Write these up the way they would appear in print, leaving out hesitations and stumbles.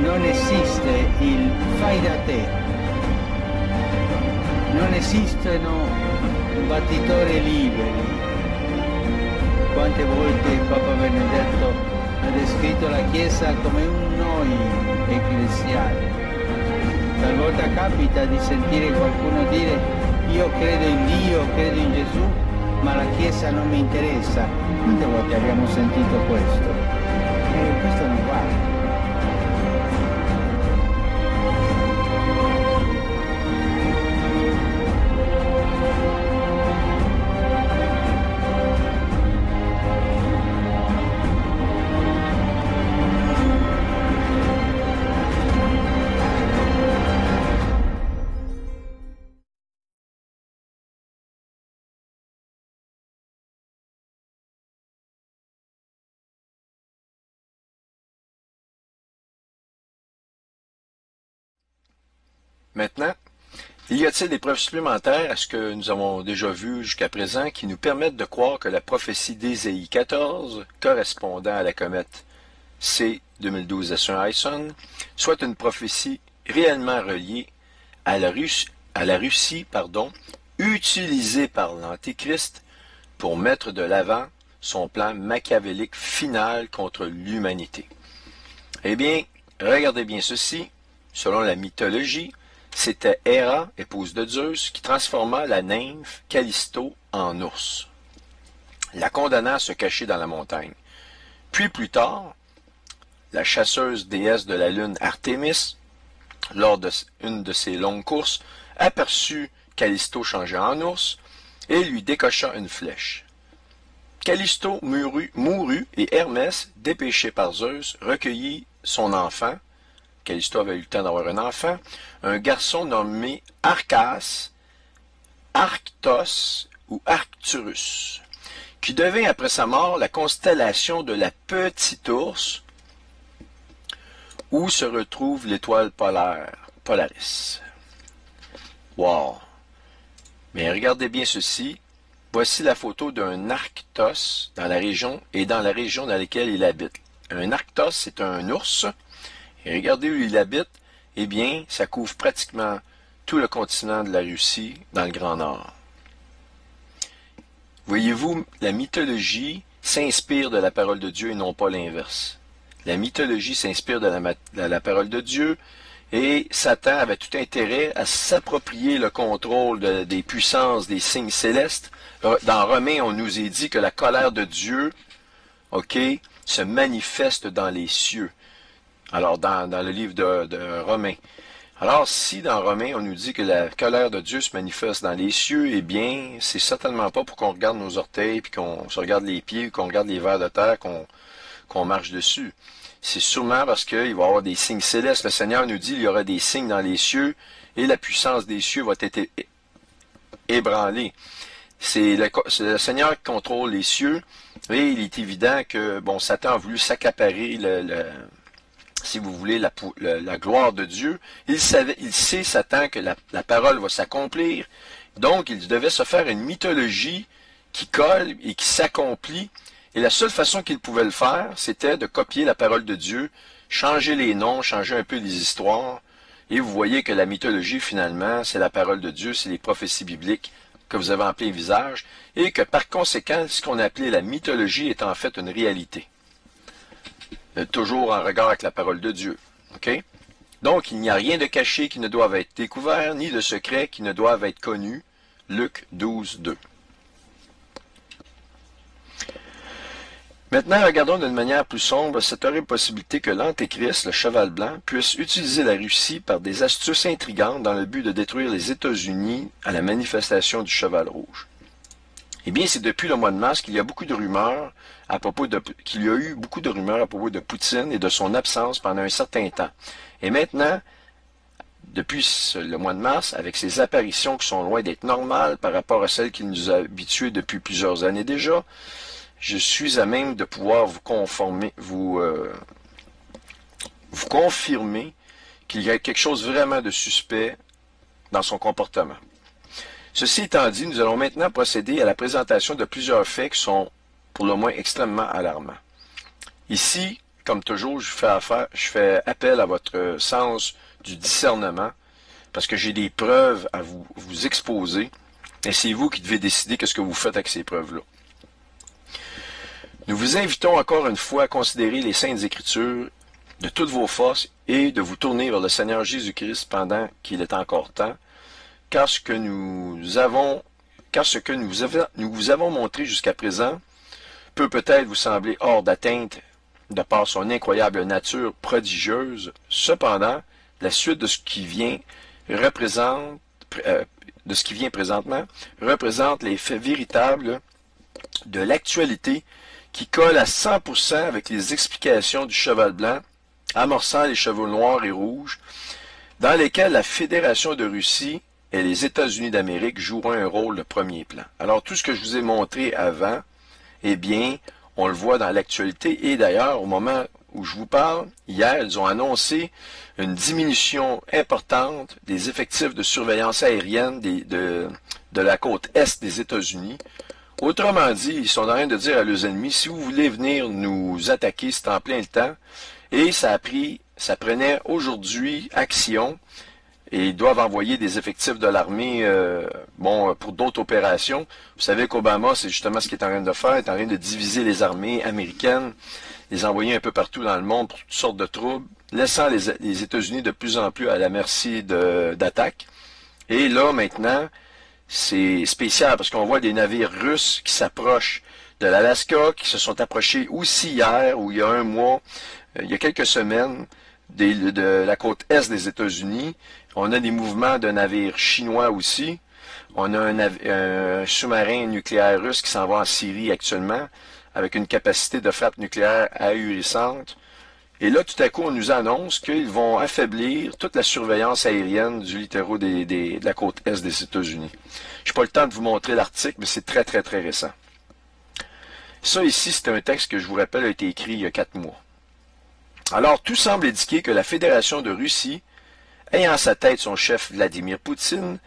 non esiste il fai da te, non esistono battitori liberi. Quante volte il Papa Benedetto ha descritto la Chiesa come un noi ecclesiale. Talvolta capita di sentire qualcuno dire io credo in Dio, credo in Gesù, ma la Chiesa non mi interessa. Quante volte abbiamo sentito questo? E questo non va. Maintenant, y a-t-il des preuves supplémentaires à ce que nous avons déjà vu jusqu'à présent qui nous permettent de croire que la prophétie d'Ésaïe 14, correspondant à la comète C 2012 S1 soit une prophétie réellement reliée à la Russie, utilisée par l'Antéchrist pour mettre de l'avant son plan machiavélique final contre l'humanité? Eh bien, regardez bien ceci. Selon la mythologie, c'était Héra, épouse de Zeus, qui transforma la nymphe Callisto en ours, la condamnant à se cacher dans la montagne. Puis plus tard, la chasseuse déesse de la lune Artémis, lors d'une de ses longues courses, aperçut Callisto changé en ours et lui décocha une flèche. Callisto mourut et Hermès, dépêché par Zeus, recueillit son enfant. Callisto avait eu le temps d'avoir un enfant, un garçon nommé Arcas, Arctos ou Arcturus, qui devint après sa mort la constellation de la Petite Ourse, où se retrouve l'étoile polaire, Polaris. Wow! Mais regardez bien ceci. Voici la photo d'un Arctos dans la région dans laquelle il habite. Un Arctos, c'est un ours. Et regardez où il habite. Eh bien, ça couvre pratiquement tout le continent de la Russie dans le Grand Nord. Voyez-vous, la mythologie s'inspire de la parole de Dieu et non pas l'inverse. La mythologie s'inspire de la parole de Dieu et Satan avait tout intérêt à s'approprier le contrôle des puissances, des signes célestes. Dans Romains, on nous est dit que la colère de Dieu, se manifeste dans les cieux. Alors, dans le livre de Romains. Alors, si dans Romains, on nous dit que la colère de Dieu se manifeste dans les cieux, eh bien, c'est certainement pas pour qu'on regarde nos orteils, puis qu'on se regarde les pieds, qu'on regarde les vers de terre, qu'on marche dessus. C'est sûrement parce qu'il va y avoir des signes célestes. Le Seigneur nous dit qu'il y aura des signes dans les cieux, et la puissance des cieux va être ébranlée. C'est le Seigneur qui contrôle les cieux, et il est évident que, Satan a voulu s'accaparer si vous voulez, la gloire de Dieu. Il sait, Satan, que la parole va s'accomplir. Donc, il devait se faire une mythologie qui colle et qui s'accomplit. Et la seule façon qu'il pouvait le faire, c'était de copier la parole de Dieu, changer les noms, changer un peu les histoires. Et vous voyez que la mythologie, finalement, c'est la parole de Dieu, c'est les prophéties bibliques que vous avez en plein visage. Et que, par conséquent, ce qu'on appelait la mythologie est en fait une réalité. Toujours en regard avec la parole de Dieu. Donc, il n'y a rien de caché qui ne doive être découvert, ni de secret qui ne doivent être connus. Luc 12, 2. Maintenant, regardons d'une manière plus sombre cette horrible possibilité que l'Antéchrist, le cheval blanc, puisse utiliser la Russie par des astuces intrigantes dans le but de détruire les États-Unis à la manifestation du cheval rouge. Eh bien, c'est depuis le mois de mars qu'il y a eu beaucoup de rumeurs à propos de Poutine et de son absence pendant un certain temps. Et maintenant, depuis le mois de mars, avec ces apparitions qui sont loin d'être normales par rapport à celles qui nous ont habitués depuis plusieurs années déjà, je suis à même de pouvoir vous confirmer qu'il y a quelque chose vraiment de suspect dans son comportement. Ceci étant dit, nous allons maintenant procéder à la présentation de plusieurs faits qui sont pour le moins extrêmement alarmants. Ici, comme toujours, je fais appel à votre sens du discernement, parce que j'ai des preuves à vous exposer, et c'est vous qui devez décider qu'est-ce que vous faites avec ces preuves-là. Nous vous invitons encore une fois à considérer les Saintes Écritures de toutes vos forces et de vous tourner vers le Seigneur Jésus-Christ pendant qu'il est encore temps, car ce que nous vous avons montré jusqu'à présent peut peut-être vous sembler hors d'atteinte de par son incroyable nature prodigieuse. Cependant, la suite de ce qui vient présentement représente les faits véritables de l'actualité qui colle à 100% avec les explications du cheval blanc, amorçant les chevaux noirs et rouges, dans lesquels la Fédération de Russie et les États-Unis d'Amérique joueront un rôle de premier plan. Alors, tout ce que je vous ai montré avant, eh bien, on le voit dans l'actualité. Et d'ailleurs, au moment où je vous parle, hier, ils ont annoncé une diminution importante des effectifs de surveillance aérienne de la côte est des États-Unis. Autrement dit, ils sont en train de dire à leurs ennemis, si vous voulez venir nous attaquer, c'est en plein le temps. Et ça prenait aujourd'hui action. Et ils doivent envoyer des effectifs de l'armée pour d'autres opérations. Vous savez qu'Obama, c'est justement ce qu'il est en train de faire. Il est en train de diviser les armées américaines, les envoyer un peu partout dans le monde pour toutes sortes de troubles, laissant les États-Unis de plus en plus à la merci d'attaques. Et là, maintenant, c'est spécial parce qu'on voit des navires russes qui s'approchent de l'Alaska, qui se sont approchés aussi hier, ou il y a un mois, il y a quelques semaines, de la côte est des États-Unis. On a des mouvements de navires chinois aussi. On a un sous-marin nucléaire russe qui s'en va en Syrie actuellement, avec une capacité de frappe nucléaire ahurissante. Et là, tout à coup, on nous annonce qu'ils vont affaiblir toute la surveillance aérienne du littoral de la côte est des États-Unis. Je n'ai pas le temps de vous montrer l'article, mais c'est très, très, très récent. Ça ici, c'est un texte que je vous rappelle a été écrit il y a 4 mois. Alors, tout semble indiquer que la Fédération de Russie, ayant à sa tête son chef Vladimir Poutine,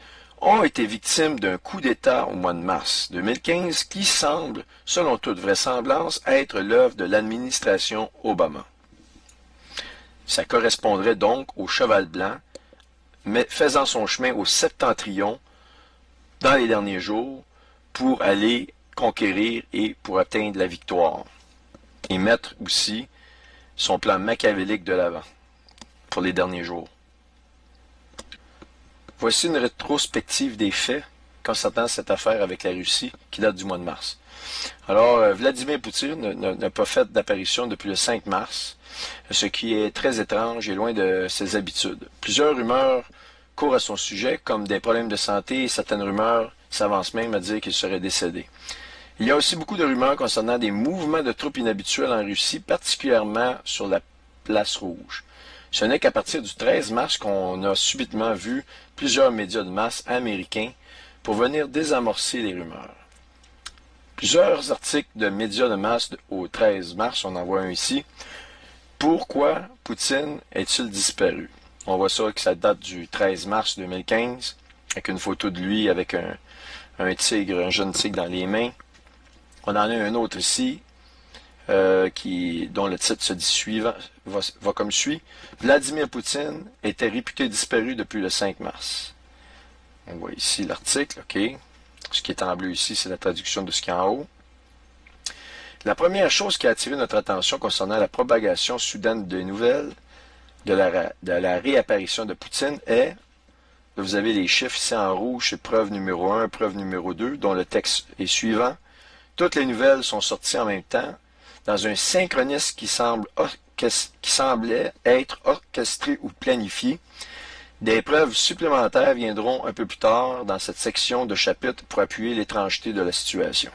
ont été victimes d'un coup d'État au mois de mars 2015 qui semble, selon toute vraisemblance, être l'œuvre de l'administration Obama. Ça correspondrait donc au cheval blanc, mais faisant son chemin au septentrion dans les derniers jours pour aller conquérir et pour atteindre la victoire. Et mettre aussi son plan machiavélique de l'avant pour les derniers jours. Voici une rétrospective des faits concernant cette affaire avec la Russie qui date du mois de mars. Alors, Vladimir Poutine n'a pas fait d'apparition depuis le 5 mars, ce qui est très étrange et loin de ses habitudes. Plusieurs rumeurs courent à son sujet, comme des problèmes de santé, et certaines rumeurs s'avancent même à dire qu'il serait décédé. Il y a aussi beaucoup de rumeurs concernant des mouvements de troupes inhabituels en Russie, particulièrement sur la place rouge. Ce n'est qu'à partir du 13 mars qu'on a subitement vu plusieurs médias de masse américains pour venir désamorcer les rumeurs. Plusieurs articles de médias de masse au 13 mars, on en voit un ici. Pourquoi Poutine est-il disparu? On voit ça que ça date du 13 mars 2015, avec une photo de lui avec un tigre, un jeune tigre dans les mains. On en a un autre ici, dont le titre se dit va comme suit. Vladimir Poutine était réputé disparu depuis le 5 mars. On voit ici l'article, OK. Ce qui est en bleu ici, c'est la traduction de ce qui est en haut. La première chose qui a attiré notre attention concernant la propagation soudaine des nouvelles de la réapparition de Poutine est, vous avez les chiffres ici en rouge, c'est preuve numéro 1, preuve numéro 2, dont le texte est suivant. Toutes les nouvelles sont sorties en même temps, dans un synchronisme qui semblait être orchestré ou planifié. Des preuves supplémentaires viendront un peu plus tard dans cette section de chapitre pour appuyer l'étrangeté de la situation.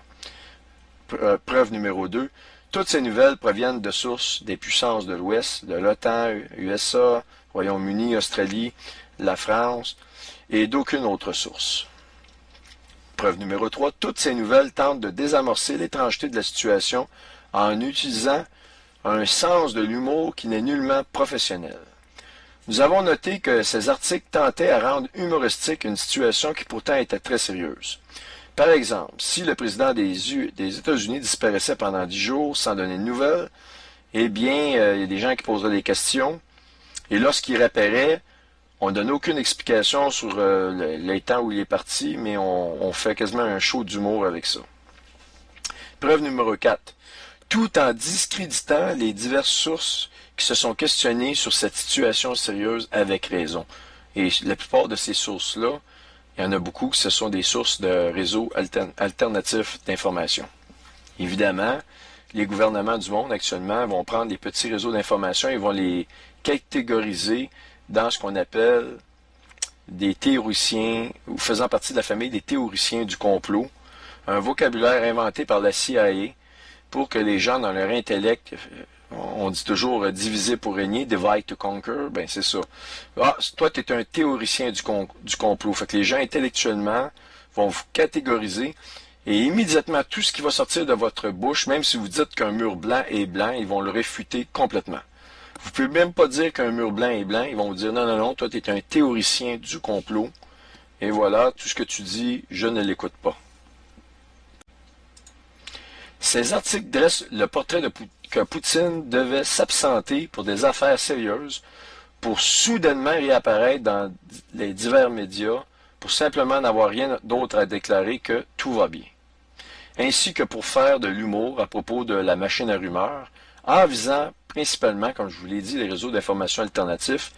Preuve numéro 2. Toutes ces nouvelles proviennent de sources des puissances de l'Ouest, de l'OTAN, USA, Royaume-Uni, Australie, la France, et d'aucune autre source. Preuve numéro 3. Toutes ces nouvelles tentent de désamorcer l'étrangeté de la situation en utilisant un sens de l'humour qui n'est nullement professionnel. Nous avons noté que ces articles tentaient à rendre humoristique une situation qui pourtant était très sérieuse. Par exemple, si le président des États-Unis disparaissait pendant 10 jours sans donner de nouvelles, eh bien, il y a des gens qui posaient des questions, et lorsqu'il réapparaît, on ne donne aucune explication sur les temps où il est parti, mais on fait quasiment un show d'humour avec ça. Preuve numéro 4. Tout en discréditant les diverses sources qui se sont questionnées sur cette situation sérieuse avec raison. Et la plupart de ces sources-là, il y en a beaucoup qui ce sont des sources de réseaux alternatifs d'information. Évidemment, les gouvernements du monde actuellement vont prendre les petits réseaux d'information et vont les catégoriser dans ce qu'on appelle des théoriciens, ou faisant partie de la famille des théoriciens du complot, un vocabulaire inventé par la CIA pour que les gens dans leur intellect, on dit toujours diviser pour régner, divide to conquer, ben c'est ça. Ah, toi tu es un théoricien du complot, fait que les gens intellectuellement vont vous catégoriser et immédiatement tout ce qui va sortir de votre bouche, même si vous dites qu'un mur blanc est blanc, ils vont le réfuter complètement. Vous pouvez même pas dire qu'un mur blanc est blanc, ils vont vous dire non, non, non, toi tu es un théoricien du complot, et voilà, tout ce que tu dis, je ne l'écoute pas. Ces articles dressent le portrait que Poutine devait s'absenter pour des affaires sérieuses, pour soudainement réapparaître dans les divers médias, pour simplement n'avoir rien d'autre à déclarer que tout va bien. Ainsi que pour faire de l'humour à propos de la machine à rumeurs, en visant principalement, comme je vous l'ai dit, les réseaux d'information alternatifs,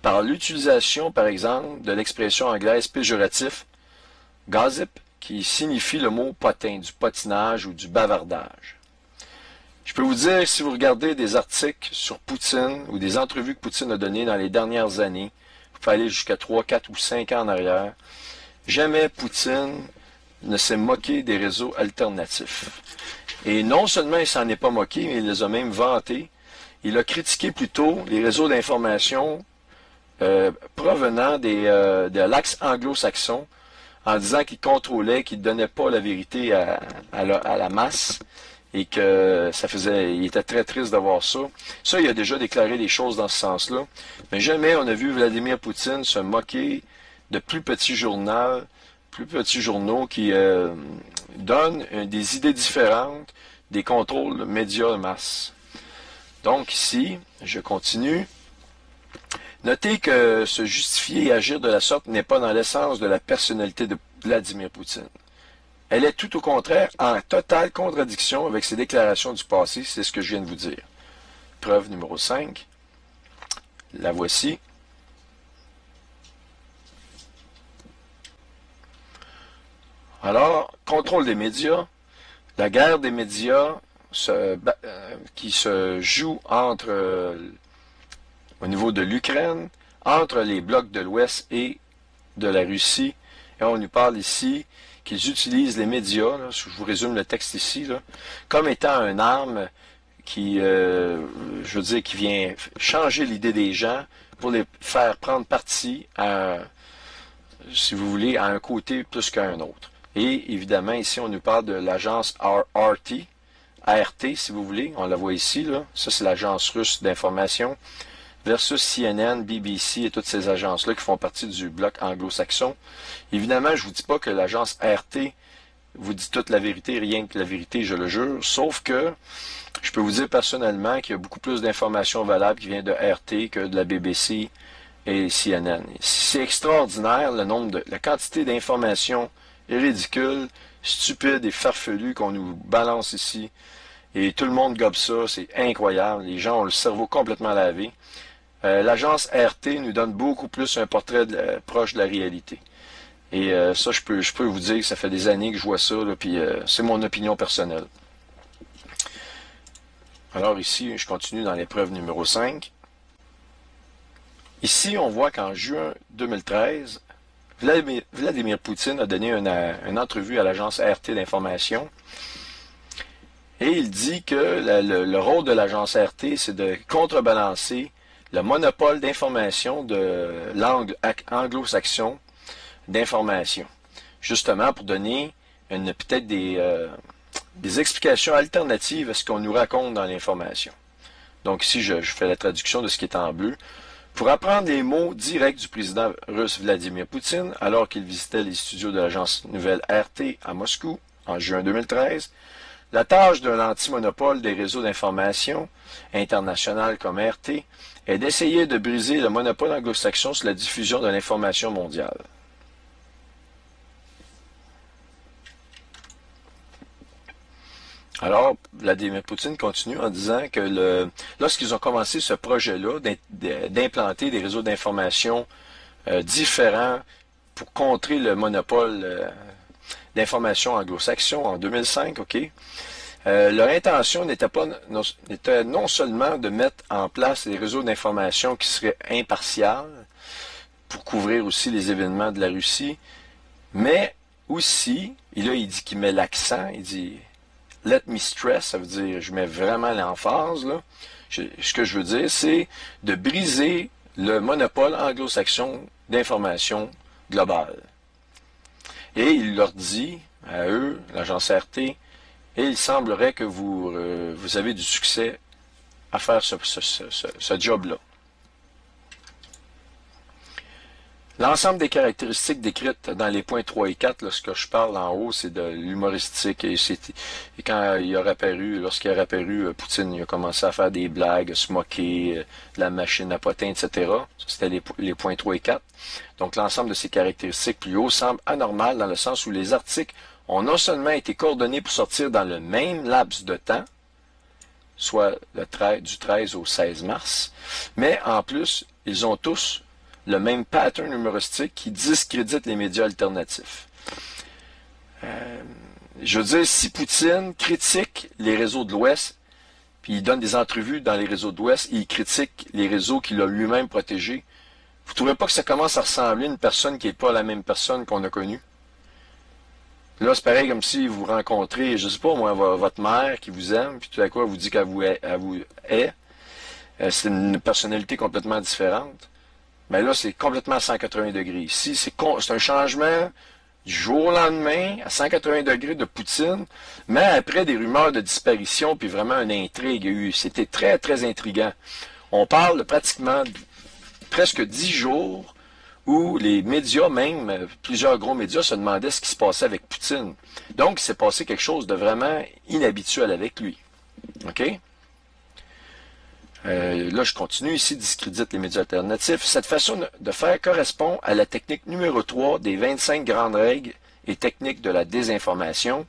par l'utilisation, par exemple, de l'expression anglaise péjoratif « gossip », qui signifie le mot potin, du potinage ou du bavardage. Je peux vous dire, si vous regardez des articles sur Poutine ou des entrevues que Poutine a données dans les dernières années, vous pouvez aller jusqu'à 3, 4 ou 5 ans en arrière, jamais Poutine ne s'est moqué des réseaux alternatifs. Et non seulement il s'en est pas moqué, mais il les a même vantés. Il a critiqué plutôt les réseaux d'information provenant de l'axe anglo-saxon, en disant qu'il contrôlait, qu'il ne donnait pas la vérité à la masse, et que il était très triste d'avoir ça. Ça, il a déjà déclaré des choses dans ce sens-là. Mais jamais on a vu Vladimir Poutine se moquer de plus petits journaux qui donnent des idées différentes des contrôles médias de masse. Donc ici, je continue. Notez que se justifier et agir de la sorte n'est pas dans l'essence de la personnalité de Vladimir Poutine. Elle est tout au contraire en totale contradiction avec ses déclarations du passé, c'est ce que je viens de vous dire. Preuve numéro 5. La voici. Alors, contrôle des médias, la guerre des médias qui se joue au niveau de l'Ukraine, entre les blocs de l'Ouest et de la Russie. Et on nous parle ici qu'ils utilisent les médias, là, je vous résume le texte ici, là, comme étant une arme qui, je veux dire, qui vient changer l'idée des gens pour les faire prendre parti à, si vous voulez, à un côté plus qu'à un autre. Et évidemment, ici, on nous parle de l'agence RT, si vous voulez, on la voit ici, là. Ça, c'est l'agence russe d'information, versus CNN, BBC et toutes ces agences-là qui font partie du bloc anglo-saxon. Évidemment, je ne vous dis pas que l'agence RT vous dit toute la vérité, rien que la vérité, je le jure, sauf que je peux vous dire personnellement qu'il y a beaucoup plus d'informations valables qui viennent de RT que de la BBC et CNN. C'est extraordinaire la quantité d'informations ridicule, stupide et farfelu qu'on nous balance ici. Et tout le monde gobe ça, c'est incroyable. Les gens ont le cerveau complètement lavé. L'agence RT nous donne beaucoup plus un portrait proche de la réalité. Et ça, je peux vous dire que ça fait des années que je vois ça, là, puis c'est mon opinion personnelle. Alors ici, je continue dans l'épreuve numéro 5. Ici, on voit qu'en juin 2013, Vladimir Poutine a donné une entrevue à l'agence RT d'information et il dit que le rôle de l'agence RT, c'est de contrebalancer le monopole d'information de l'angle anglo-saxon d'information, justement pour donner peut-être des explications alternatives à ce qu'on nous raconte dans l'information. Donc ici, je fais la traduction de ce qui est en bleu. Pour apprendre les mots directs du président russe Vladimir Poutine, alors qu'il visitait les studios de l'agence nouvelle RT à Moscou en juin 2013, La tâche d'un anti-monopole des réseaux d'information international comme RT est d'essayer de briser le monopole anglo-saxon sur la diffusion de l'information mondiale. Alors, Vladimir Poutine continue en disant que lorsqu'ils ont commencé ce projet-là d'implanter des réseaux d'information différents pour contrer le monopole d'information anglo-saxon en 2005, OK? Leur intention n'était non seulement de mettre en place des réseaux d'information qui seraient impartials pour couvrir aussi les événements de la Russie, mais aussi, et là il dit qu'il met l'accent, il dit « let me stress », ça veut dire je mets vraiment l'emphase, là. Ce que je veux dire, c'est de briser le monopole anglo-saxon d'information globale. Et il leur dit, à eux, l'agence RT, et il semblerait que vous avez du succès à faire ce job-là. L'ensemble des caractéristiques décrites dans les points 3 et 4, lorsque je parle en haut, c'est de l'humoristique. Et quand il a apparu, lorsqu'il a apparu, Poutine, il a commencé à faire des blagues, se moquer, de la machine à potins, etc. C'était les points 3 et 4. Donc l'ensemble de ces caractéristiques plus haut semble anormal dans le sens où les articles ont non seulement été coordonnés pour sortir dans le même laps de temps, soit du 13 au 16 mars, mais en plus, ils ont tous le même pattern humoristique qui discrédite les médias alternatifs. Je veux dire, si Poutine critique les réseaux de l'Ouest, puis il donne des entrevues dans les réseaux de l'Ouest, et il critique les réseaux qu'il a lui-même protégés, vous ne trouvez pas que ça commence à ressembler à une personne qui n'est pas la même personne qu'on a connue? Là, c'est pareil comme si vous rencontrez, je ne sais pas moi, votre mère qui vous aime, puis tout à coup, elle vous dit qu'elle vous est. C'est une personnalité complètement différente. Mais là, c'est complètement à 180 degrés. Ici, c'est un changement du jour au lendemain, à 180 degrés de Poutine, mais après des rumeurs de disparition, puis vraiment une intrigue. C'était très, très intriguant. On parle de pratiquement presque 10 jours où les médias, même plusieurs gros médias, se demandaient ce qui se passait avec Poutine. Donc, il s'est passé quelque chose de vraiment inhabituel avec lui. OK? Là, je continue ici, discrédite les médias alternatifs. Cette façon de faire correspond à la technique numéro 3 des 25 grandes règles et techniques de la désinformation.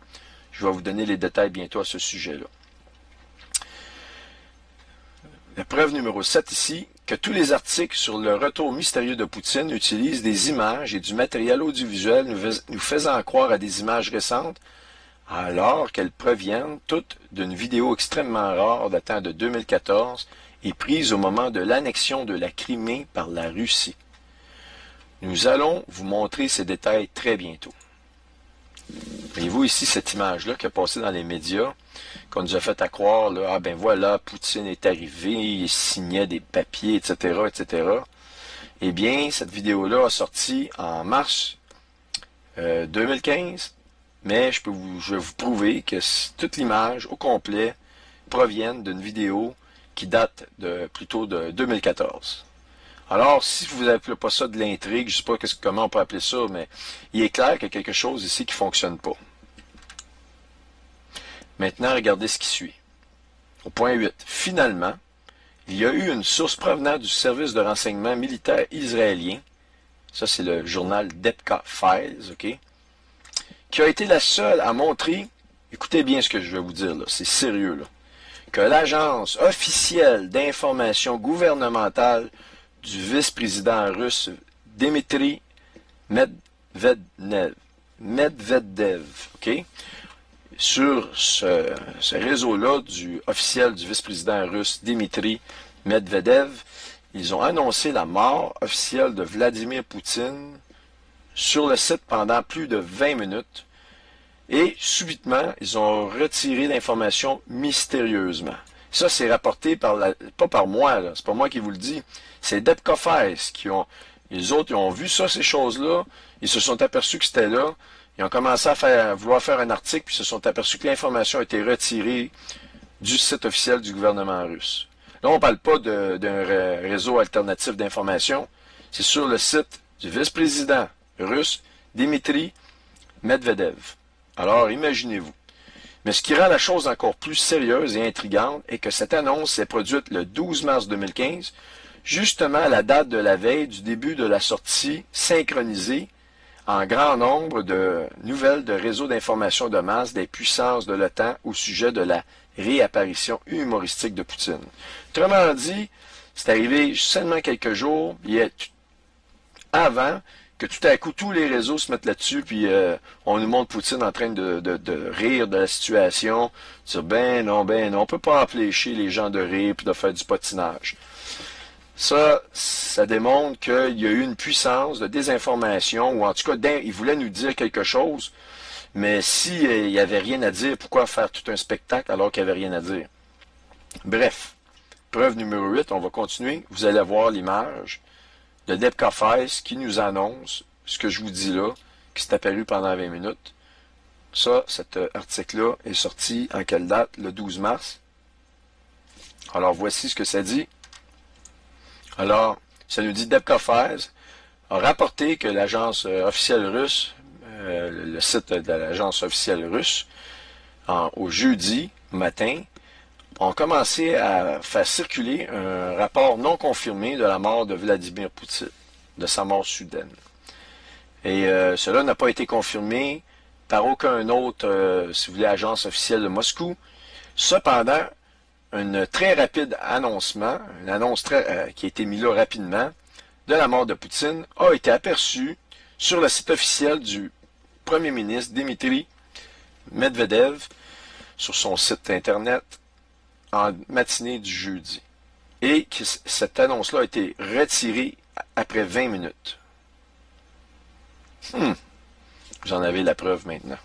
Je vais vous donner les détails bientôt à ce sujet-là. La preuve numéro 7 ici, que tous les articles sur le retour mystérieux de Poutine utilisent des images et du matériel audiovisuel nous faisant croire à des images récentes, alors qu'elles proviennent toutes d'une vidéo extrêmement rare datant de 2014 et prise au moment de l'annexion de la Crimée par la Russie. Nous allons vous montrer ces détails très bientôt. Voyez-vous ici cette image-là qui a passé dans les médias, qu'on nous a fait à croire, là, ah ben voilà, Poutine est arrivé, il signait des papiers, etc., etc. Eh bien, cette vidéo-là a sorti en mars 2015, mais je vais vous prouver que toute l'image au complet provienne d'une vidéo qui date plutôt de 2014. Alors, si vous n'appelez pas ça de l'intrigue, je ne sais pas comment on peut appeler ça, mais il est clair qu'il y a quelque chose ici qui ne fonctionne pas. Maintenant, regardez ce qui suit. Au point 8. Finalement, il y a eu une source provenant du service de renseignement militaire israélien, ça c'est le journal Depka Files, OK, qui a été la seule à montrer, écoutez bien ce que je vais vous dire, là, c'est sérieux, là, que l'agence officielle d'information gouvernementale du vice-président russe Dmitri Medvedev, OK? Sur ce réseau-là officiel du vice-président russe Dmitri Medvedev, ils ont annoncé la mort officielle de Vladimir Poutine sur le site pendant plus de 20 minutes et subitement, ils ont retiré l'information mystérieusement. Ça, c'est rapporté pas par moi, là, c'est pas moi qui vous le dis, c'est Depka Files les autres, ils ont vu ça, ces choses-là, ils se sont aperçus que c'était là, ils ont commencé à vouloir faire un article, puis ils se sont aperçus que l'information a été retirée du site officiel du gouvernement russe. Là, on ne parle pas d'un réseau alternatif d'information, c'est sur le site du vice-président russe Dmitri Medvedev. Alors, imaginez-vous. Mais ce qui rend la chose encore plus sérieuse et intrigante est que cette annonce s'est produite le 12 mars 2015, justement à la date de la veille du début de la sortie synchronisée en grand nombre de nouvelles de réseaux d'information de masse des puissances de l'OTAN au sujet de la réapparition humoristique de Poutine. Autrement dit, c'est arrivé seulement quelques jours avant que tout à coup tous les réseaux se mettent là-dessus, puis on nous montre Poutine en train de rire de la situation, dire ben non, on peut pas empêcher les gens de rire puis de faire du patinage. Ça démontre qu'il y a eu une puissance de désinformation, ou en tout cas, il voulait nous dire quelque chose, mais s'il n'y avait rien à dire, pourquoi faire tout un spectacle alors qu'il n'y avait rien à dire? Bref, preuve numéro 8, on va continuer. Vous allez voir l'image de Debka Files qui nous annonce ce que je vous dis là, qui s'est apparu pendant 20 minutes. Ça, cet article-là est sorti en quelle date? Le 12 mars. Alors, voici ce que ça dit. Alors, ça nous dit Debka Files a rapporté que l'agence officielle russe, le site de l'agence officielle russe, au jeudi matin, ont commencé à faire circuler un rapport non confirmé de la mort de Vladimir Poutine, de sa mort soudaine. Et cela n'a pas été confirmé par aucun autre, si vous voulez, agence officielle de Moscou. Cependant, un très rapide annoncement, une annonce qui a été mise là rapidement, de la mort de Poutine, a été aperçu sur le site officiel du Premier ministre Dmitri Medvedev, sur son site Internet, en matinée du jeudi. Et que cette annonce-là a été retirée après 20 minutes. Vous en avez la preuve maintenant.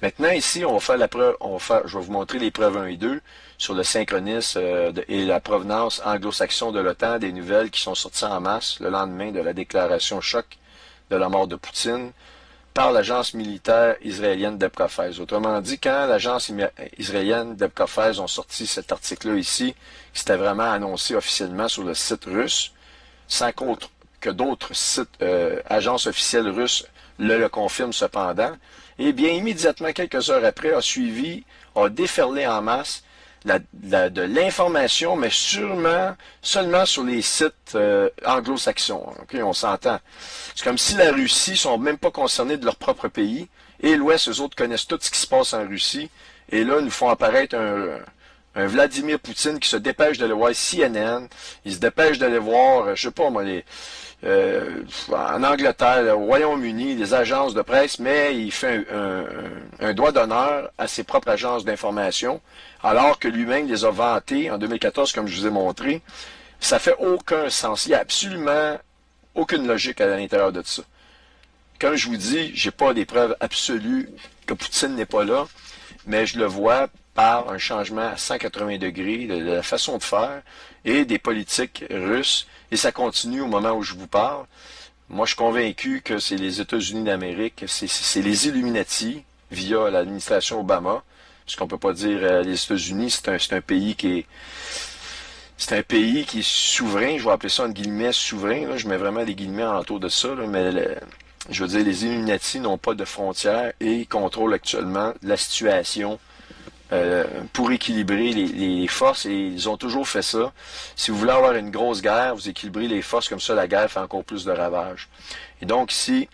Maintenant, ici, on va faire la preuve, je vais vous montrer les preuves 1 et 2 sur le synchronisme et la provenance anglo-saxon de l'OTAN des nouvelles qui sont sorties en masse le lendemain de la déclaration choc de la mort de Poutine par l'agence militaire israélienne Debka Files. Autrement dit, quand l'agence israélienne Debka Files ont sorti cet article-là ici, qui s'était vraiment annoncé officiellement sur le site russe, sans que d'autres sites, agences officielles russes le confirment cependant, et bien immédiatement, quelques heures après, a déferlé en masse de l'information, mais seulement sur les sites anglo-saxons. Okay, on s'entend. C'est comme si la Russie ne sont même pas concernés de leur propre pays, et l'Ouest, eux autres, connaissent tout ce qui se passe en Russie, et là, nous font apparaître un Vladimir Poutine qui se dépêche d'aller voir CNN, il se dépêche d'aller voir, je sais pas moi, en Angleterre, au Royaume-Uni, les agences de presse, mais il fait un droit d'honneur à ses propres agences d'information, alors que lui-même les a vantées en 2014, comme je vous ai montré. Ça fait aucun sens. Il n'y a absolument aucune logique à l'intérieur de ça. Comme je vous dis, j'ai pas des preuves absolues que Poutine n'est pas là, mais je le vois par un changement à 180 degrés de la façon de faire et des politiques russes. Et ça continue au moment où je vous parle. Moi, je suis convaincu que c'est les États-Unis d'Amérique, c'est les Illuminati via l'administration Obama. Parce qu'on ne peut pas dire les États-Unis, c'est un pays qui est souverain. Je vais appeler ça entre guillemets souverain. Là. Je mets vraiment des guillemets autour de ça. Là, mais je veux dire, les Illuminati n'ont pas de frontières et contrôlent actuellement la situation pour équilibrer les forces, et ils ont toujours fait ça. Si vous voulez avoir une grosse guerre, vous équilibrez les forces, comme ça la guerre fait encore plus de ravages. Et donc ici,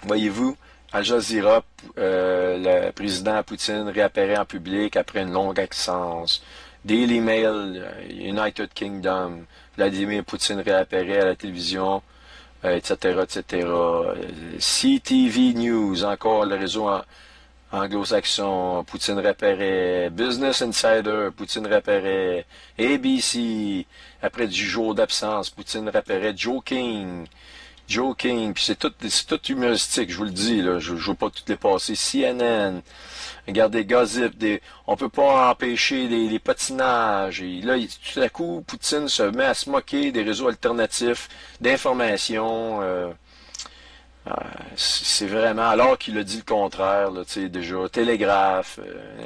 voyez-vous, Al Jazeera, le président Poutine réapparaît en public après une longue absence. Daily Mail, United Kingdom, Vladimir Poutine réapparaît à la télévision, etc., etc. CTV News, encore le réseau anglo-saxon, Poutine réapparaît, Business Insider, Poutine réapparaît, ABC, après du jour d'absence, Poutine réapparaît, Joe King, puis c'est tout humoristique, je vous le dis, là, je ne veux pas toutes les passer, CNN, regardez, Gossip, on peut pas empêcher les patinages, et là, tout à coup, Poutine se met à se moquer des réseaux alternatifs d'information, c'est vraiment, alors qu'il a dit le contraire, là, déjà, Télégraphe,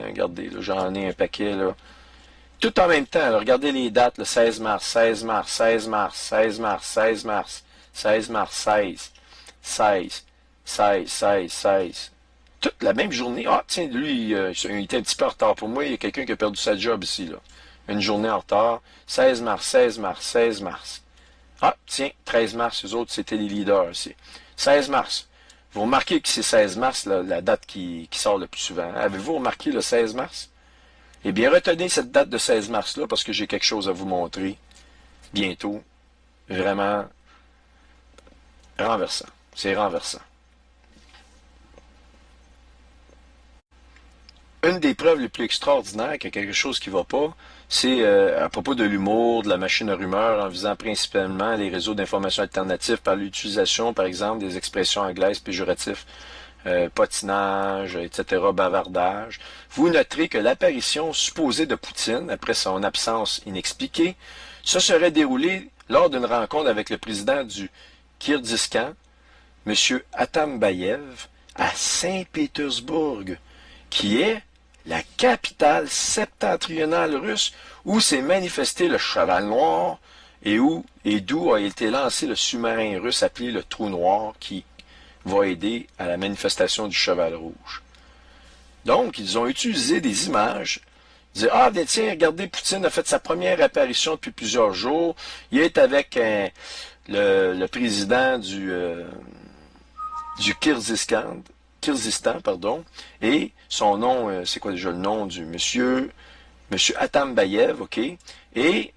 regardez, j'en ai un paquet, là. Tout en même temps, là, regardez les dates, le 16 mars, 16 mars, 16 mars, 16 mars, 16 mars, 16 mars, 16, 16, 16, 16, 16. toute la même journée. Ah, tiens, lui, il était un petit peu en retard pour moi. Il y a quelqu'un qui a perdu sa job ici, là. Une journée en retard. 16 mars, 16 mars, 16 mars. Ah, tiens, 13 mars, eux autres, c'était les leaders aussi. 16 mars. Vous remarquez que c'est 16 mars, là, la date qui sort le plus souvent. Avez-vous remarqué le 16 mars? Eh bien, retenez cette date de 16 mars-là parce que j'ai quelque chose à vous montrer bientôt. Vraiment renversant. C'est renversant. Une des preuves les plus extraordinaires qu'il y a quelque chose qui ne va pas, c'est à propos de l'humour, de la machine à rumeurs, en visant principalement les réseaux d'information alternatifs par l'utilisation, par exemple, des expressions anglaises péjoratives, potinage, etc., bavardage. Vous noterez que l'apparition supposée de Poutine, après son absence inexpliquée, se serait déroulée lors d'une rencontre avec le président du Kyrgyzstan, M. Atambayev, à Saint-Pétersbourg, qui est la capitale septentrionale russe où s'est manifesté le cheval noir et d'où a été lancé le sous-marin russe appelé le Trou Noir qui va aider à la manifestation du cheval rouge. Donc, ils ont utilisé des images. Ils disaient, ah, tiens, regardez, Poutine a fait sa première apparition depuis plusieurs jours. Il est avec le président du Kyrgyzstan, pardon, et son nom, c'est quoi déjà le nom du monsieur Atambayev, ok, et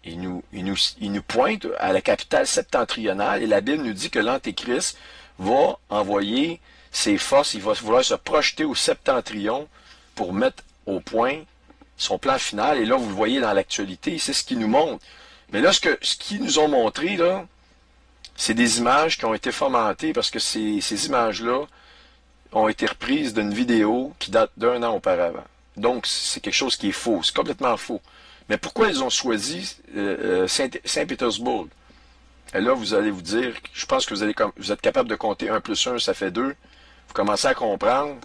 il nous pointe à la capitale septentrionale, et la Bible nous dit que l'Antéchrist va envoyer ses forces, il va vouloir se projeter au septentrion pour mettre au point son plan final, et là, vous le voyez dans l'actualité, c'est ce qu'il nous montre. Mais là, ce qu'ils nous ont montré, là, c'est des images qui ont été fomentées, parce que ces images-là ont été reprises d'une vidéo qui date d'1 an auparavant. Donc, c'est quelque chose qui est faux. C'est complètement faux. Mais pourquoi ils ont choisi Saint-Pétersbourg? Et là, vous allez vous dire, je pense que vous êtes capable de compter 1 plus 1, ça fait 2. Vous commencez à comprendre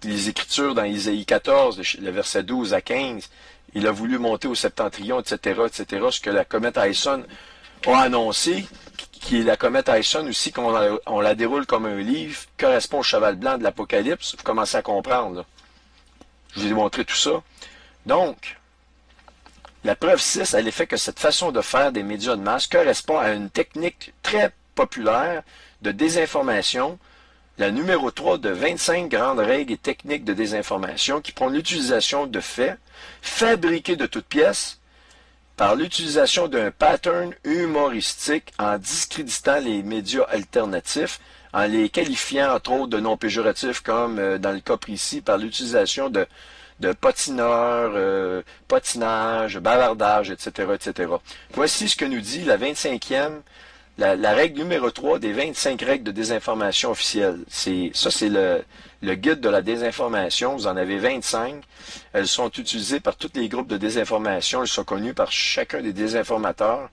les Écritures dans Isaïe 14, le verset 12 à 15. Il a voulu monter au septentrion, etc., etc., ce que la comète Aison a annoncé, qui est la comète Aison aussi, qu'on la déroule comme un livre, correspond au cheval blanc de l'Apocalypse. Vous commencez à comprendre, là. Je vous ai montré tout ça. Donc, la preuve 6 a l'effet que cette façon de faire des médias de masse correspond à une technique très populaire de désinformation, la numéro 3 de 25 grandes règles et techniques de désinformation qui prône l'utilisation de faits fabriqués de toutes pièces par l'utilisation d'un pattern humoristique en discréditant les médias alternatifs, en les qualifiant entre autres de non péjoratifs comme dans le cas précis par l'utilisation de patineurs, potinage, bavardage, etc., etc. Voici ce que nous dit la 25e, la règle numéro 3 des 25 règles de désinformation officielles. Ça, c'est le guide de la désinformation. Vous en avez 25. Elles sont utilisées par tous les groupes de désinformation. Elles sont connues par chacun des désinformateurs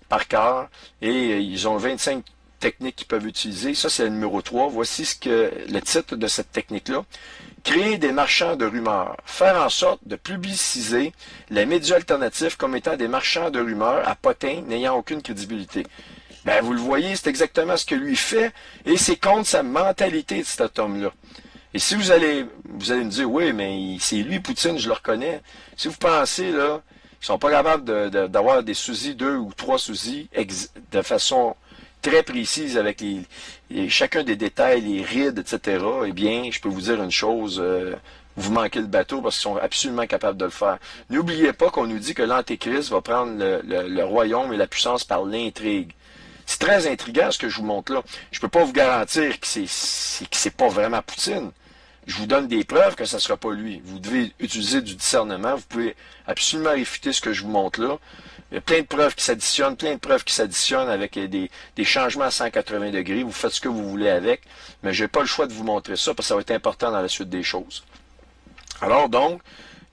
par cœur. Et ils ont 25 techniques qu'ils peuvent utiliser. Ça, c'est le numéro 3. Voici le titre de cette technique-là. Créer des marchands de rumeurs. Faire en sorte de publiciser les médias alternatifs comme étant des marchands de rumeurs à potins n'ayant aucune crédibilité. Ben, vous le voyez, c'est exactement ce que lui fait, et c'est contre sa mentalité de cet homme-là. Et si vous allez me dire, oui, mais c'est lui, Poutine, je le reconnais. Si vous pensez, là, ils sont pas capables d'avoir des sous-sis, 2 ou 3 sous-sis, de façon très précise avec chacun des détails, les rides, etc., eh bien, je peux vous dire une chose, vous manquez le bateau parce qu'ils sont absolument capables de le faire. N'oubliez pas qu'on nous dit que l'Antéchrist va prendre le royaume et la puissance par l'intrigue. C'est très intriguant ce que je vous montre là. Je ne peux pas vous garantir que c'est pas vraiment Poutine. Je vous donne des preuves que ça ne sera pas lui. Vous devez utiliser du discernement. Vous pouvez absolument réfuter ce que je vous montre là. Il y a plein de preuves qui s'additionnent, avec des changements à 180 degrés. Vous faites ce que vous voulez avec, mais je n'ai pas le choix de vous montrer ça parce que ça va être important dans la suite des choses. Alors donc,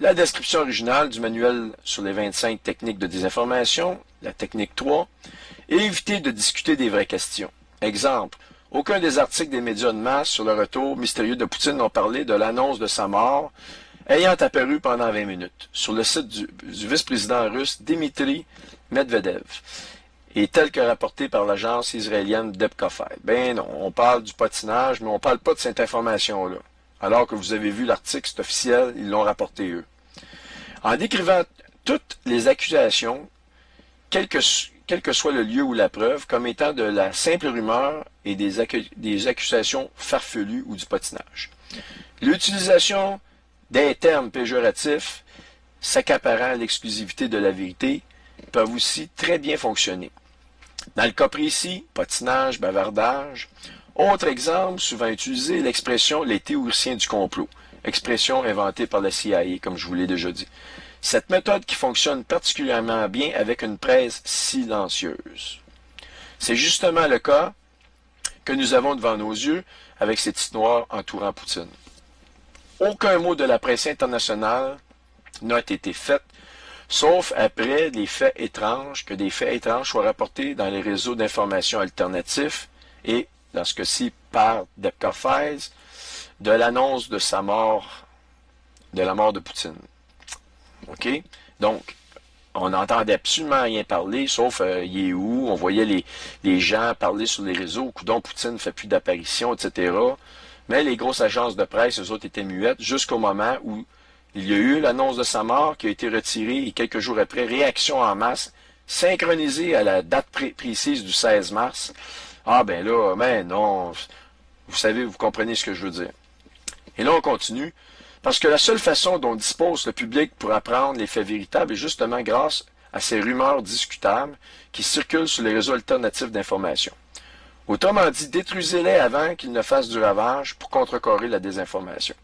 la description originale du manuel sur les 25 techniques de désinformation, la technique 3, éviter de discuter des vraies questions. Exemple, aucun des articles des médias de masse sur le retour mystérieux de Poutine n'ont parlé de l'annonce de sa mort ayant apparu pendant 20 minutes sur le site du vice-président russe Dmitri Medvedev et tel que rapporté par l'agence israélienne Debkafel. Ben non, on parle du patinage, mais on ne parle pas de cette information-là. alors que vous avez vu l'article, c'est officiel, ils l'ont rapporté eux. En décrivant toutes les accusations, quel que soit le lieu ou la preuve, comme étant de la simple rumeur et des accusations farfelues ou du potinage. L'utilisation des termes péjoratifs s'accaparant l'exclusivité de la vérité peuvent aussi très bien fonctionner. Dans le cas précis, potinage, bavardage. Autre exemple, souvent utilisé, l'expression « les théoriciens du complot », expression inventée par la CIA, comme je vous l'ai déjà dit. Cette méthode qui fonctionne particulièrement bien avec une presse silencieuse. C'est justement le cas que nous avons devant nos yeux avec ces titres noirs entourant Poutine. Aucun mot de la presse internationale n'a été fait, sauf après des faits étranges, que des faits étranges soient rapportés dans les réseaux d'information alternatifs et, dans ce cas-ci, par Debka Files, de l'annonce de sa mort, de la mort de Poutine. OK? Donc, on n'entendait absolument rien parler, sauf il est où? On voyait les gens parler sur les réseaux, coudon, Poutine ne fait plus d'apparition, etc. Mais les grosses agences de presse, eux autres, étaient muettes jusqu'au moment où il y a eu l'annonce de sa mort qui a été retirée et quelques jours après, réaction en masse, synchronisée à la date précise du 16 mars. Ah ben là, mais non, vous savez, vous comprenez ce que je veux dire. Et là, on continue. Parce que la seule façon dont dispose le public pour apprendre les faits véritables est justement grâce à ces rumeurs discutables qui circulent sur les réseaux alternatifs d'information. Autrement dit, détruisez-les avant qu'ils ne fassent du ravage pour contrecarrer la désinformation.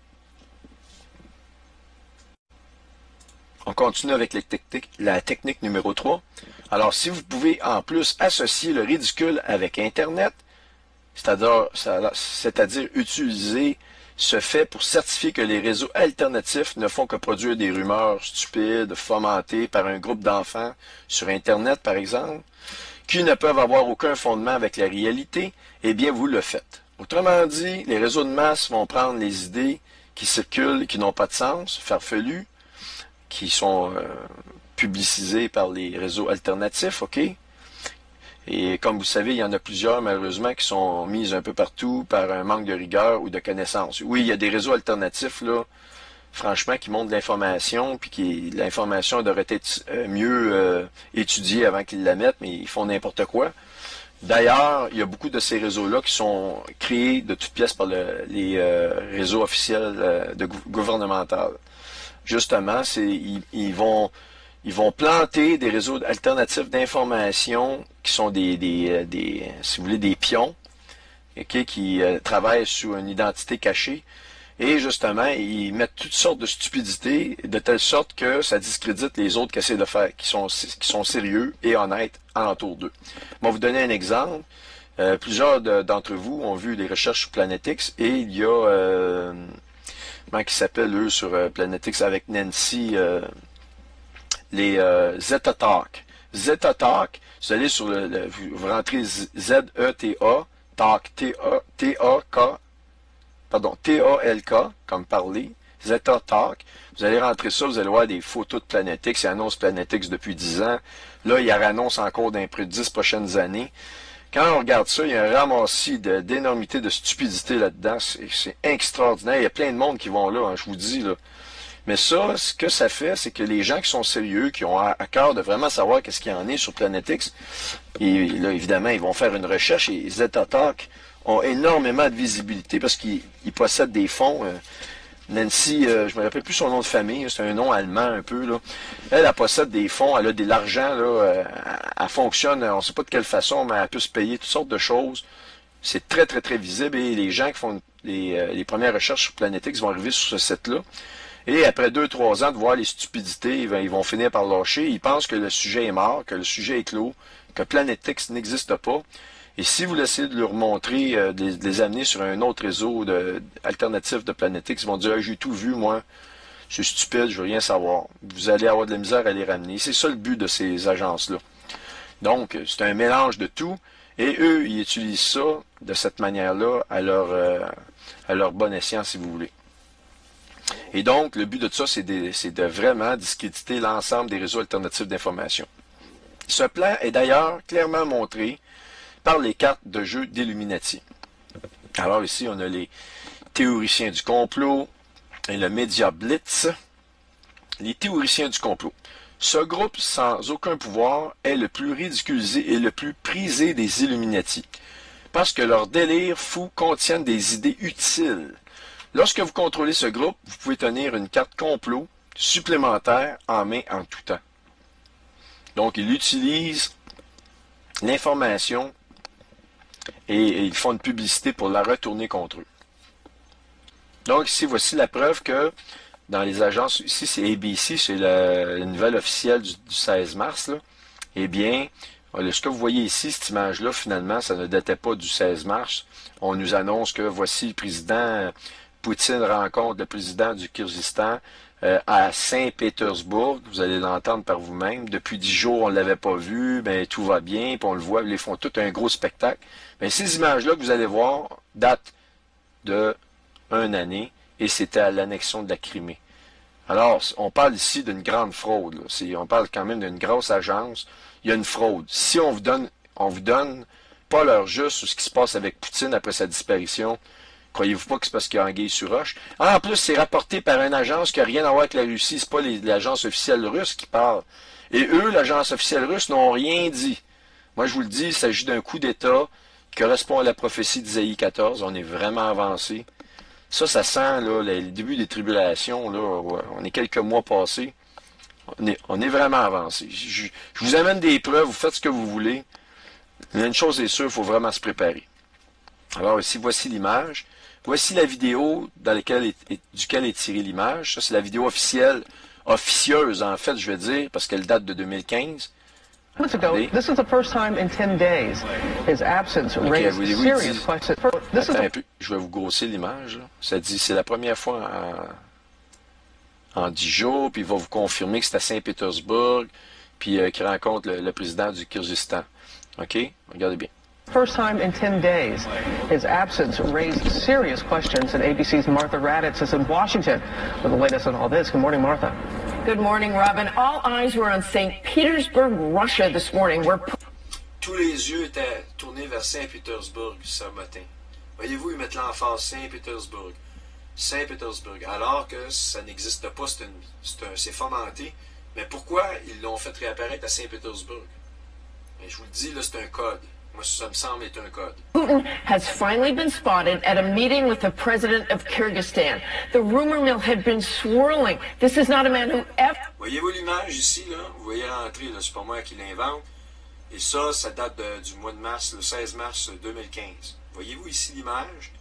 On continue avec la technique numéro 3. Alors, si vous pouvez en plus associer le ridicule avec Internet, c'est-à-dire utiliser ce fait pour certifier que les réseaux alternatifs ne font que produire des rumeurs stupides, fomentées par un groupe d'enfants sur Internet, par exemple, qui ne peuvent avoir aucun fondement avec la réalité, eh bien, vous le faites. Autrement dit, les réseaux de masse vont prendre les idées qui circulent, qui n'ont pas de sens, farfelues, qui sont publicisées par les réseaux alternatifs, OK? Et comme vous savez, il y en a plusieurs, malheureusement, qui sont mises un peu partout par un manque de rigueur ou de connaissances. Oui, il y a des réseaux alternatifs, là, franchement, qui montrent de l'information, puis qui l'information devrait être mieux étudiée avant qu'ils la mettent, mais ils font n'importe quoi. D'ailleurs, il y a beaucoup de ces réseaux-là qui sont créés de toutes pièces par les réseaux officiels gouvernementaux. Justement, ils vont planter des réseaux alternatifs d'information qui sont si vous voulez, des pions, okay, qui travaillent sous une identité cachée. Et justement, ils mettent toutes sortes de stupidités de telle sorte que ça discrédite les autres qui essaient de faire, qui sont sérieux et honnêtes alentour d'eux. Je vais vous donner un exemple. Plusieurs d'entre vous ont vu des recherches sur PlanetX et il y a comment ils s'appellent eux sur PlanetX avec Nancy, les Zeta Talk. Zeta Talk, vous allez sur vous rentrez Z-E-T-A, Talk, T-A-K, pardon, T-A-L-K, comme parler, Zeta Talk. Vous allez rentrer ça, vous allez voir des photos de PlanetX, ils annoncent PlanetX depuis 10 ans. Là, ils annoncent encore dans près de 10 prochaines années. Quand on regarde ça, il y a un ramassis d'énormité, de stupidité là-dedans. C'est extraordinaire. Il y a plein de monde qui vont là, hein, je vous dis, là. Mais ça, ce que ça fait, c'est que les gens qui sont sérieux, qui ont à cœur de vraiment savoir qu'est-ce qu'il y en est sur PlanetX, et là, évidemment, ils vont faire une recherche et Zeta Talk ont énormément de visibilité parce qu'ils possèdent des fonds. Nancy, je me rappelle plus son nom de famille, c'est un nom allemand un peu, là. Elle possède des fonds, elle a de l'argent, là, elle fonctionne, on ne sait pas de quelle façon, mais elle peut se payer toutes sortes de choses. C'est très, très, très visible et les gens qui font les premières recherches sur PlanetX vont arriver sur ce site-là. Et après 2-3 ans de voir les stupidités, ils vont finir par lâcher. Ils pensent que le sujet est mort, que le sujet est clos, que PlanetX n'existe pas. Et si vous essayez de leur montrer, de les amener sur un autre réseau alternatif de PlanetX, ils vont dire j'ai tout vu, moi, c'est stupide, je veux rien savoir. Vous allez avoir de la misère à les ramener. C'est ça le but de ces agences-là. Donc, c'est un mélange de tout. Et eux, ils utilisent ça de cette manière-là à leur bon escient, si vous voulez. Et donc, le but de ça, c'est de vraiment discréditer l'ensemble des réseaux alternatifs d'information. Ce plan est d'ailleurs clairement montré par les cartes de jeu d'Illuminati. Alors ici, on a les théoriciens du complot et le média Blitz. Les théoriciens du complot. Ce groupe sans aucun pouvoir est le plus ridiculisé et le plus prisé des Illuminati, parce que leurs délires fous contiennent des idées utiles. Lorsque vous contrôlez ce groupe, vous pouvez tenir une carte complot supplémentaire en main en tout temps. Donc, ils utilisent l'information et ils font une publicité pour la retourner contre eux. Donc, ici, voici la preuve que dans les agences, ici c'est ABC, c'est la nouvelle officielle du 16 mars, là. Eh bien, ce que vous voyez ici, cette image-là, finalement, ça ne datait pas du 16 mars. On nous annonce que voici le président Poutine rencontre le président du Kyrgyzstan à Saint-Pétersbourg. Vous allez l'entendre par vous-même. Depuis 10 jours, on ne l'avait pas vu, ben, tout va bien, puis on le voit, ils font tout un gros spectacle. Mais ces images-là que vous allez voir datent de 1 année, et c'était à l'annexion de la Crimée. Alors, on parle ici d'une grande fraude. On parle quand même d'une grosse agence. Il y a une fraude. Si on vous donne pas l'heure juste sur ce qui se passe avec Poutine après sa disparition, croyez-vous pas que c'est parce qu'il y a anguille sur roche? Ah, en plus, c'est rapporté par une agence qui n'a rien à voir avec la Russie. C'est pas l'agence officielle russe qui parle. Et eux, l'agence officielle russe, n'ont rien dit. Moi, je vous le dis, il s'agit d'un coup d'État qui correspond à la prophétie d'Isaïe 14. On est vraiment avancé. Ça sent là, le début des tribulations. Là, on est quelques mois passés. On est vraiment avancé. Je vous amène des preuves, vous faites ce que vous voulez. Mais une chose est sûre, il faut vraiment se préparer. Alors ici, voici l'image. Voici la vidéo duquel est tirée l'image. Ça, c'est la vidéo officieuse, en fait, je vais dire, parce qu'elle date de 2015. This is the first time in 10 days his absence raised serious questions. Attends un peu, je vais vous grosser l'image. Ça dit, c'est la première fois en 10 jours, puis il va vous confirmer que c'est à Saint-Pétersbourg, puis qu'il rencontre le président du Kyrgyzstan. OK? Regardez bien. First time in 10 days, his absence raised serious questions, and ABC's Martha Raddatz is in Washington with the latest on all this. Good morning, Martha. Good morning, Robin. All eyes were on St. Petersburg, Russia this morning. Tous les yeux étaient tournés vers Saint-Pétersbourg ce matin. Voyez-vous, ils mettent l'emphase Saint-Pétersbourg. Saint-Pétersbourg. Alors que ça n'existe pas, c'est fomenté. Mais pourquoi ils l'ont fait réapparaître à Saint-Pétersbourg? Je vous le dis, là, c'est un code. Moi, ça me semble être un code. Putin has finally been spotted at a meeting with the president of Kyrgyzstan. The rumor mill had been swirling. This is not a man who ever... Voyez-vous l'image ici, là? Vous voyez rentrer, là, c'est pas moi qui l'invente. Et ça date du mois de mars, le 16 mars 2015. Voyez-vous ici l'image?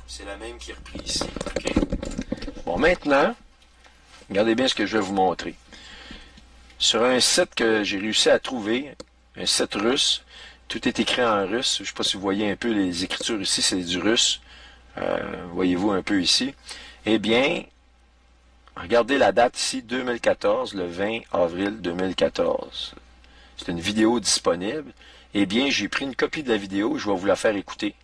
C'est la même qui est reprise ici. Okay? Bon, maintenant, regardez bien ce que je vais vous montrer. Sur un site que j'ai réussi à trouver, un site russe, tout est écrit en russe. Je ne sais pas si vous voyez un peu les écritures ici, c'est du russe. Voyez-vous un peu ici. Eh bien, regardez la date ici, 2014, le 20 avril 2014. C'est une vidéo disponible. Eh bien, j'ai pris une copie de la vidéo, je vais vous la faire écouter.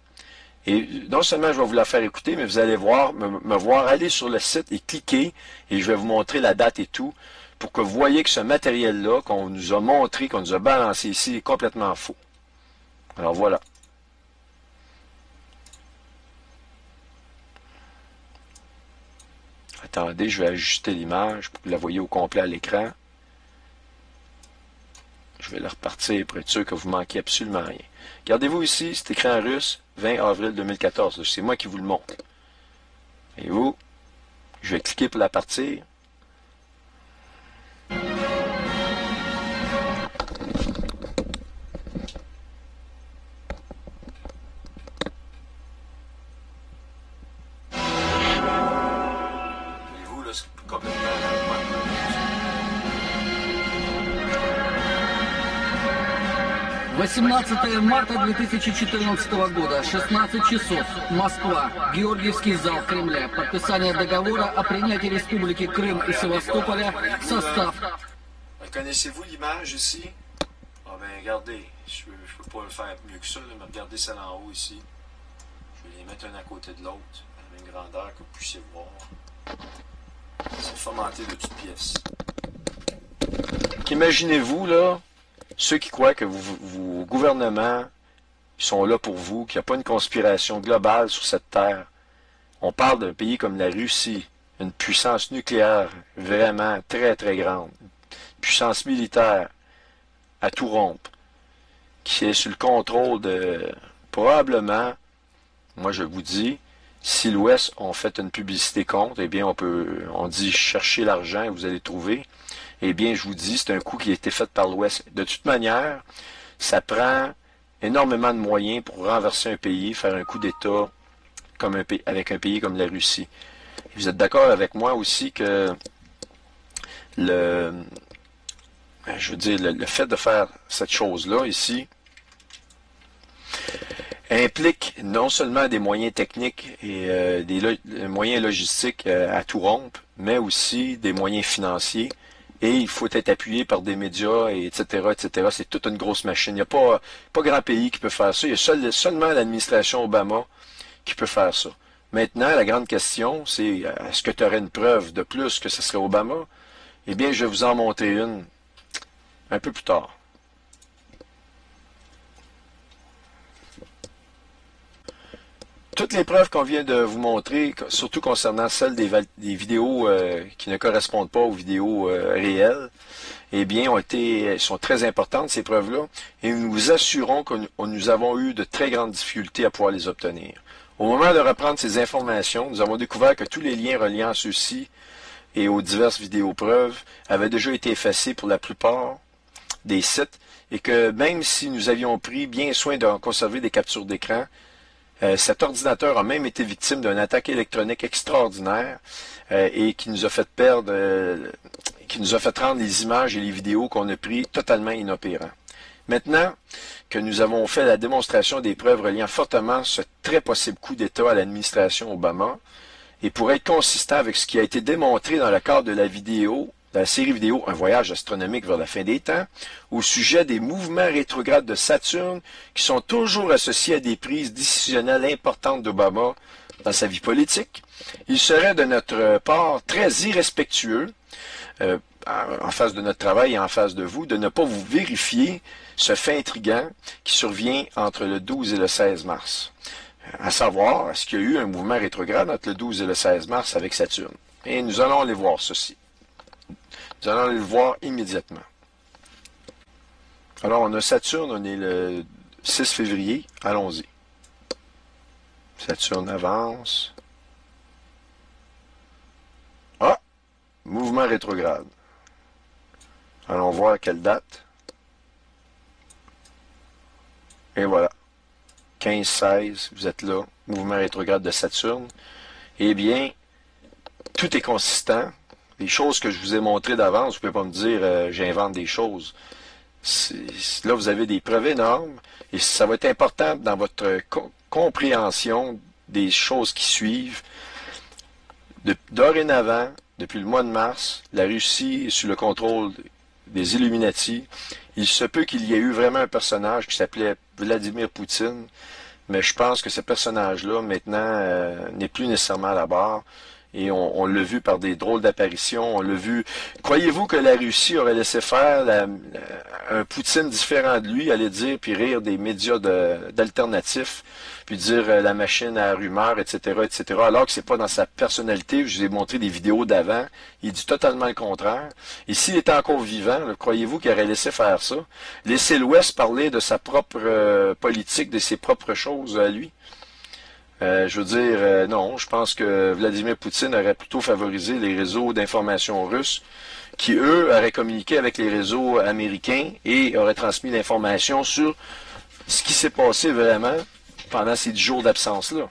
Et non seulement je vais vous la faire écouter, mais vous allez voir, me voir aller sur le site et cliquer, et je vais vous montrer la date et tout, pour que vous voyez que ce matériel-là qu'on nous a montré, qu'on nous a balancé ici, est complètement faux. Alors voilà. Attendez, je vais ajuster l'image pour que vous la voyez au complet à l'écran. Je vais la repartir pour être sûr que vous ne manquez absolument rien. Regardez-vous ici, c'est écrit en russe, 20 avril 2014. C'est moi qui vous le montre. Et vous, je vais cliquer pour la partir. — 18 марта 2014 года, 16 часов, Москва, Георгиевский зал Кремля. Подписание договора о принятии Республики Крым и Севастополя в состав. Reconnaissez-vous l'image ici? Ah ben regardez, je peux pas le faire mieux que ça, là, mais regardez ça en haut ici. Je vais les mettre un à côté de l'autre, à la même grandeur que vous puissiez voir. C'est formaté de toutes pièces. Imaginez-vous là, ceux qui croient que vos gouvernements sont là pour vous, qu'il n'y a pas une conspiration globale sur cette terre, On parle d'un pays comme la Russie, une puissance nucléaire vraiment très très grande, une puissance militaire à tout rompre, qui est sous le contrôle de probablement, moi je vous dis, si l'Ouest ont fait une publicité contre, eh bien on dit cherchez l'argent et vous allez trouver. Eh bien je vous dis, c'est un coup qui a été fait par l'Ouest. De toute manière, ça prend énormément de moyens pour renverser un pays, faire un coup d'État comme avec un pays comme la Russie. Vous êtes d'accord avec moi aussi que le fait de faire cette chose-là ici implique non seulement des moyens techniques et des moyens logistiques à tout rompre, mais aussi des moyens financiers. Et il faut être appuyé par des médias, et etc., etc. C'est toute une grosse machine. Il n'y a pas grand pays qui peut faire ça. Il y a seulement l'administration Obama qui peut faire ça. Maintenant, la grande question, c'est est-ce que tu aurais une preuve de plus que ce serait Obama? Eh bien, je vais vous en montrer une un peu plus tard. Toutes les preuves qu'on vient de vous montrer, surtout concernant celles des vidéos qui ne correspondent pas aux vidéos réelles, eh bien, sont très importantes, ces preuves-là, et nous vous assurons que nous avons eu de très grandes difficultés à pouvoir les obtenir. Au moment de reprendre ces informations, nous avons découvert que tous les liens reliant à ceux-ci et aux diverses vidéos preuves avaient déjà été effacés pour la plupart des sites, et que même si nous avions pris bien soin de conserver des captures d'écran, cet ordinateur a même été victime d'une attaque électronique extraordinaire et qui nous a fait qui nous a fait rendre les images et les vidéos qu'on a prises totalement inopérants. Maintenant que nous avons fait la démonstration des preuves reliant fortement ce très possible coup d'État à l'administration Obama, et pour être consistant avec ce qui a été démontré dans le cadre de la série vidéo Un voyage astronomique vers la fin des temps, au sujet des mouvements rétrogrades de Saturne qui sont toujours associés à des prises décisionnelles importantes d'Obama dans sa vie politique, il serait de notre part très irrespectueux, en face de notre travail et en face de vous, de ne pas vous vérifier ce fait intriguant qui survient entre le 12 et le 16 mars. À savoir, est-ce qu'il y a eu un mouvement rétrograde entre le 12 et le 16 mars avec Saturne? Et nous allons aller voir ceci. Nous allons aller le voir immédiatement. Alors, on a Saturne, on est le 6 février. Allons-y. Saturne avance. Ah! Mouvement rétrograde. Allons voir à quelle date. Et voilà. 15-16, vous êtes là. Mouvement rétrograde de Saturne. Eh bien, tout est consistant. Les choses que je vous ai montrées d'avance, vous ne pouvez pas me dire j'invente des choses. Là, vous avez des preuves énormes et ça va être important dans votre compréhension des choses qui suivent. Dorénavant, depuis le mois de mars, la Russie est sous le contrôle des Illuminati. Il se peut qu'il y ait eu vraiment un personnage qui s'appelait Vladimir Poutine, mais je pense que ce personnage-là, maintenant, n'est plus nécessairement à la barre. Et on l'a vu par des drôles d'apparitions, on l'a vu. Croyez-vous que la Russie aurait laissé faire un Poutine différent de lui, aller dire, puis rire des médias d'alternatifs, puis dire la machine à rumeurs, etc., etc., alors que c'est pas dans sa personnalité. Je vous ai montré des vidéos d'avant, il dit totalement le contraire. Et s'il était encore vivant, croyez-vous qu'il aurait laissé faire ça? Laisser l'Ouest parler de sa propre politique, de ses propres choses à lui? Je veux dire, non, je pense que Vladimir Poutine aurait plutôt favorisé les réseaux d'information russes qui, eux, auraient communiqué avec les réseaux américains et auraient transmis l'information sur ce qui s'est passé vraiment pendant ces 10 jours d'absence-là.